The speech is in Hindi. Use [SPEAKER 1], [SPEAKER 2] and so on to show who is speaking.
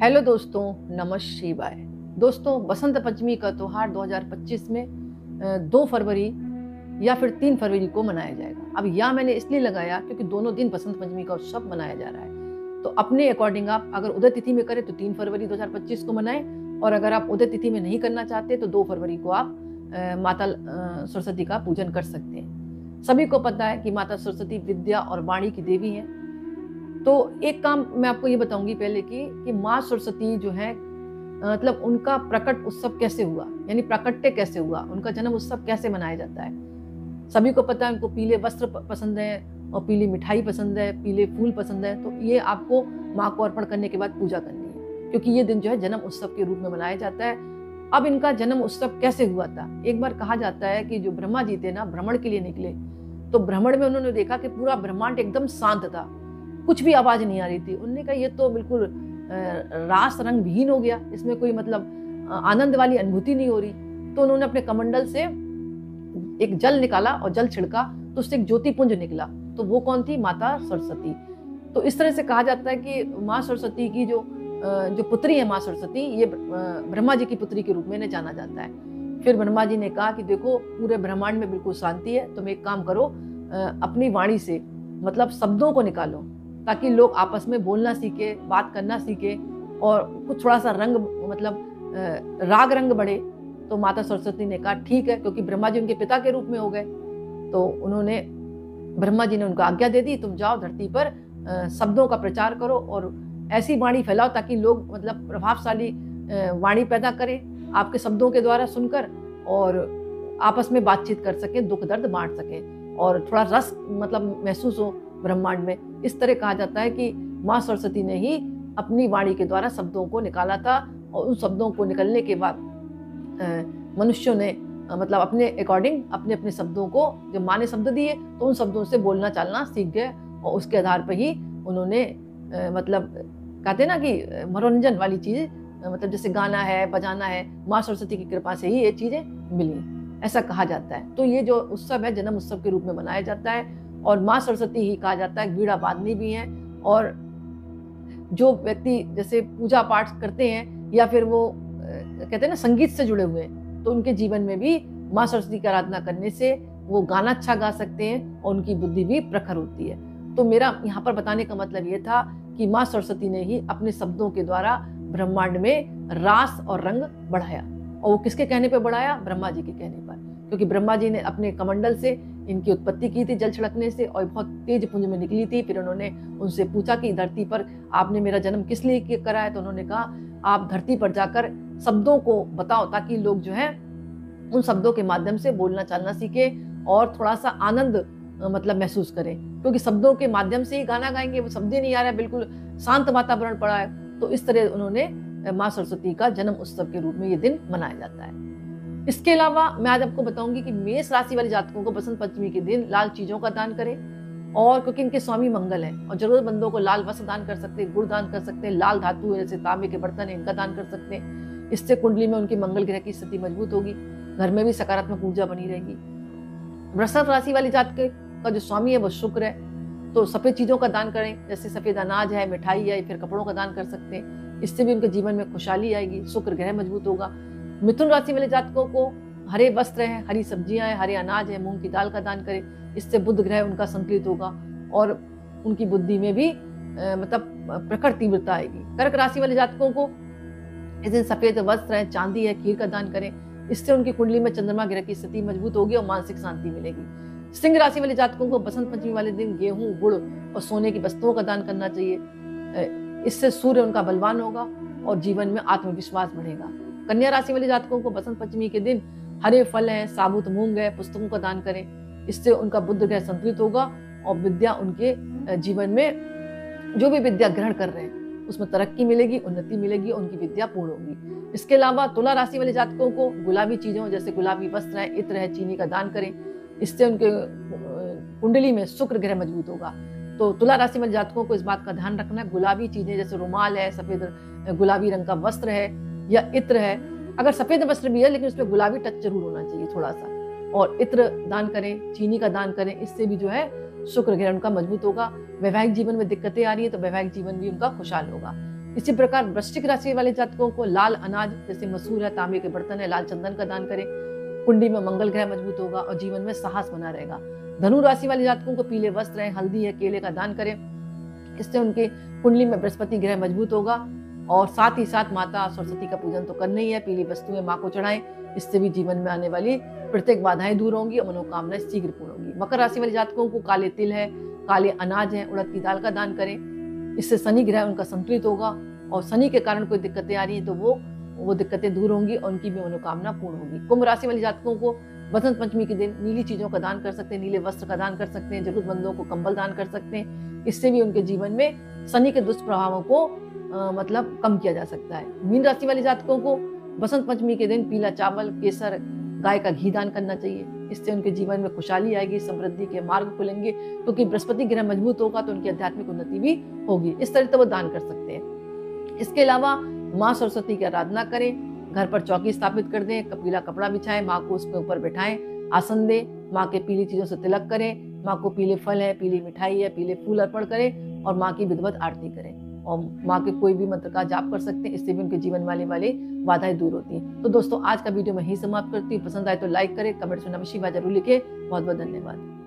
[SPEAKER 1] हेलो दोस्तों, नमः शिवाय। दोस्तों, बसंत पंचमी का त्योहार 2025 में 2 फरवरी या फिर 3 फरवरी को मनाया जाएगा। अब यह मैंने इसलिए लगाया क्योंकि दोनों दिन बसंत पंचमी का उत्सव मनाया जा रहा है। तो अपने अकॉर्डिंग आप अगर उदय तिथि में करें तो 3 फरवरी 2025 को मनाएं, और अगर आप उदय तिथि में नहीं करना चाहते तो 2 फरवरी को आप माता सरस्वती का पूजन कर सकते हैं। सभी को पता है कि माता सरस्वती विद्या और वाणी की देवी हैं। तो एक काम मैं आपको ये बताऊंगी पहले कि माँ सरस्वती जो है मतलब उनका प्रकट उत्सव कैसे हुआ, यानी प्राकट्य कैसे हुआ, उनका जन्म उत्सव कैसे मनाया जाता है। सभी को पता है उनको पीले वस्त्र पसंद है और पीली मिठाई पसंद है, पीले फूल पसंद है। तो ये आपको माँ को अर्पण करने के बाद पूजा करनी है, क्योंकि ये दिन जो है जन्म उत्सव के रूप में मनाया जाता है। अब इनका जन्म उत्सव कैसे हुआ था, एक बार कहा जाता है कि जो ब्रह्मा जी थे ना, भ्रमण के लिए निकले, तो भ्रमण में उन्होंने देखा कि पूरा ब्रह्मांड एकदम शांत था, कुछ भी आवाज नहीं आ रही थी। उन्होंने कहा ये तो बिल्कुल रास रंग विहीन हो गया, इसमें कोई मतलब आनंद वाली अनुभूति नहीं हो रही। तो उन्होंने अपने कमंडल से एक जल निकाला और जल छिड़का, तो उससे एक ज्योतिपुंज निकला। तो वो कौन थी? माता सरस्वती। तो इस तरह से कहा जाता है कि माँ सरस्वती की जो पुत्री है, माँ सरस्वती, ये ब्रह्मा जी की पुत्री के रूप में इन्हें जाना जाता है। फिर ब्रह्मा जी ने कहा कि देखो पूरे ब्रह्मांड में बिल्कुल शांति है, तुम एक काम करो, अपनी वाणी से मतलब शब्दों को निकालो, ताकि लोग आपस में बोलना सीखे, बात करना सीखे, और कुछ थोड़ा सा रंग मतलब राग रंग बढ़े। तो माता सरस्वती ने कहा ठीक है, क्योंकि ब्रह्मा जी उनके पिता के रूप में हो गए। तो उन्होंने ब्रह्मा जी ने उनको आज्ञा दे दी, तुम जाओ धरती पर शब्दों का प्रचार करो और ऐसी वाणी फैलाओ ताकि लोग मतलब प्रभावशाली वाणी पैदा करें आपके शब्दों के द्वारा सुनकर, और आपस में बातचीत कर सकें, दुख दर्द बांट सकें, और थोड़ा रस मतलब महसूस हो ब्रह्मांड में। इस तरह कहा जाता है कि माँ सरस्वती ने ही अपनी वाणी के द्वारा शब्दों को निकाला था, और उन शब्दों को निकलने के बाद मनुष्यों ने मतलब अपने अकॉर्डिंग अपने अपने शब्दों को, जब माँ ने शब्द दिए तो उन शब्दों से बोलना चालना सीख गए, और उसके आधार पर ही उन्होंने मतलब कहते हैं ना कि मनोरंजन वाली चीज, मतलब जैसे गाना है, बजाना है, माँ सरस्वती की कृपा से ही ये चीजें मिली, ऐसा कहा जाता है। तो ये जो उत्सव है जन्म उत्सव के रूप में मनाया जाता है, और माँ सरस्वती ही कहा जाता है, वीणा वादनी भी हैं। और जो व्यक्ति जैसे पूजा पाठ करते हैं या फिर वो कहते हैं ना संगीत से जुड़े हुए हैं, तो उनके जीवन में भी माँ सरस्वती की आराधना करने से वो गाना अच्छा गा सकते हैं और उनकी बुद्धि भी प्रखर होती है। तो मेरा यहाँ पर बताने का मतलब ये था कि माँ सरस्वती ने ही अपने शब्दों के द्वारा ब्रह्मांड में रास और रंग बढ़ाया, और वो किसके कहने पर बढ़ाया? ब्रह्मा जी के कहने पर, क्योंकि ब्रह्मा जी ने अपने कमंडल से इनकी उत्पत्ति की थी जल छिड़कने से, और बहुत तेज पुंज में निकली थी। फिर उन्होंने उनसे पूछा कि धरती पर आपने मेरा जन्म किस लिए करा है? तो उन्होंने कहा आप धरती पर जाकर शब्दों को बताओ, ताकि लोग जो है उन शब्दों के माध्यम से बोलना चालना सीखे और थोड़ा सा आनंद मतलब महसूस करें, क्योंकि शब्दों के माध्यम से ही गाना गाएंगे, वो शब्द ही नहीं आ रहा है, बिल्कुल शांत वातावरण पड़ा है। तो इस तरह उन्होंने माँ सरस्वती का जन्म उत्सव के रूप में ये दिन मनाया जाता है। इसके अलावा मैं आज आपको बताऊंगी कि मेष राशि वाले जातकों को बसंत पंचमी के दिन लाल चीजों का दान करें, और क्योंकि इनके स्वामी मंगल हैं, और जरूरतमंदों को लाल वस्त्र दान कर सकते हैं, गुड़ दान कर सकते हैं, लाल धातु जैसे तांबे के बर्तन है इनका दान कर सकते हैं। इससे कुंडली में उनकी मंगल ग्रह की स्थिति मजबूत होगी, घर में भी सकारात्मक ऊर्जा बनी रहेगी। वृषभ राशि वाले जातक का जो स्वामी है वो शुक्र है, तो सफेद चीजों का दान करें, जैसे सफेद अनाज है, मिठाई है, फिर कपड़ों का दान कर सकते हैं। इससे भी उनके जीवन में खुशहाली आएगी, शुक्र ग्रह मजबूत होगा। मिथुन राशि वाले जातकों को हरे वस्त्र हैं, हरी सब्जियां हैं, हरे अनाज है, मूंग की दाल का दान करें। इससे बुध ग्रह उनका संतुलित होगा और उनकी बुद्धि में भी मतलब प्रखर तीव्रता आएगी। कर्क राशि वाले जातकों को इस दिन सफेद वस्त्र है, चांदी है, खीर का दान करें। इससे उनकी कुंडली में चंद्रमा ग्रह की स्थिति मजबूत होगी और मानसिक शांति मिलेगी। सिंह राशि वाले जातकों को बसंत पंचमी वाले दिन गेहूं, गुड़ और सोने की वस्तुओं का दान करना चाहिए। इससे सूर्य उनका बलवान होगा और जीवन में आत्मविश्वास बढ़ेगा। कन्या राशि वाले जातकों को बसंत पंचमी के दिन हरे फल हैं, साबुत मूंग है, पुस्तकों का दान करें। इससे उनका बुध ग्रह संतुलित होगा और विद्या उनके जीवन में जो भी विद्या ग्रहण कर रहे हैं उसमें तरक्की मिलेगी, उन्नति मिलेगी, उनकी विद्या पूर्ण होगी। इसके अलावा तुला राशि वाले जातकों को गुलाबी चीजों जैसे गुलाबी वस्त्र है, इत्र है, चीनी का दान करें। इससे उनके कुंडली में शुक्र ग्रह मजबूत होगा। तो तुला राशि वाले जातकों को इस बात का ध्यान रखना है, गुलाबी चीजें जैसे रुमाल है, सफेद गुलाबी रंग का वस्त्र है या इत्र है, अगर सफेद वस्त्र भी है लेकिन उसमें गुलाबी टच जरूर होना चाहिए थोड़ा सा, और इत्र दान करें, चीनी का दान करें। इससे भी जो है शुक्र ग्रह उनका मजबूत होगा। वैवाहिक जीवन में दिक्कतें आ रही है तो वैवाहिक जीवन भी उनका खुशहाल होगा। इसी प्रकार वृश्चिक राशि वाले जातकों को लाल अनाज जैसे मसूर है, तांबे के बर्तन है, लाल चंदन का दान करें। कुंडली में मंगल ग्रह मजबूत होगा और जीवन में साहस बना रहेगा। धनु राशि वाले जातकों को पीले वस्त्र है, हल्दी है, केले का दान करें। इससे उनके कुंडली में बृहस्पति ग्रह मजबूत होगा। और साथ ही साथ माता सरस्वती का पूजन तो करना ही है, पीली वस्तुएं माँ को चढ़ाएं। इससे भी जीवन में आने वाली प्रत्येक बाधाएं दूर होंगी और मनोकामनाएं शीघ्र पूर्ण होंगी। मकर राशि वाले जातकों को काले तिल है, काले अनाज है, उड़द की दाल का दान करें। इससे शनि ग्रह उनका संतुलित होगा और शनि के कारण कोई दिक्कतें आ रही है तो वो दिक्कतें दूर होंगी और उनकी भी मनोकामना पूर्ण होगी। कुंभ राशि वाले जातकों को बसंत पंचमी के दिन नीली चीजों का दान कर सकते हैं, नीले वस्त्र का दान कर सकते हैं, जरूरतमंदों को कंबल दान कर सकते हैं। इससे भी उनके जीवन में शनि के दुष्प्रभावों को मतलब कम किया जा सकता है। मीन राशि वाले जातकों को बसंत पंचमी के दिन पीला चावल, केसर, गाय का घी दान करना चाहिए। इससे उनके जीवन में खुशहाली आएगी, समृद्धि के मार्ग खुलेंगे, क्योंकि बृहस्पति ग्रह मजबूत होगा तो उनकी आध्यात्मिक उन्नति भी होगी। इस तरह से वो दान कर सकते हैं। इसके अलावा माँ सरस्वती की आराधना करें, घर पर चौकी स्थापित कर दें, पीला कपड़ा बिछाएं, माँ को उसके ऊपर बैठाएं, आसन दें, माँ के पीली चीजों से तिलक करें, माँ को पीले फल है, पीली मिठाई है, पीले फूल अर्पण करें और माँ की विधिवत आरती करें। और माँ के कोई भी मंत्र का जाप कर सकते हैं, इससे भी उनके जीवन वाली बाधाएं दूर होती हैं। तो दोस्तों आज का वीडियो मैं ही समाप्त करती हूँ। पसंद आए तो लाइक करें, कमेंट्स में नमः शिवाय जरूर लिखें। बहुत बहुत धन्यवाद।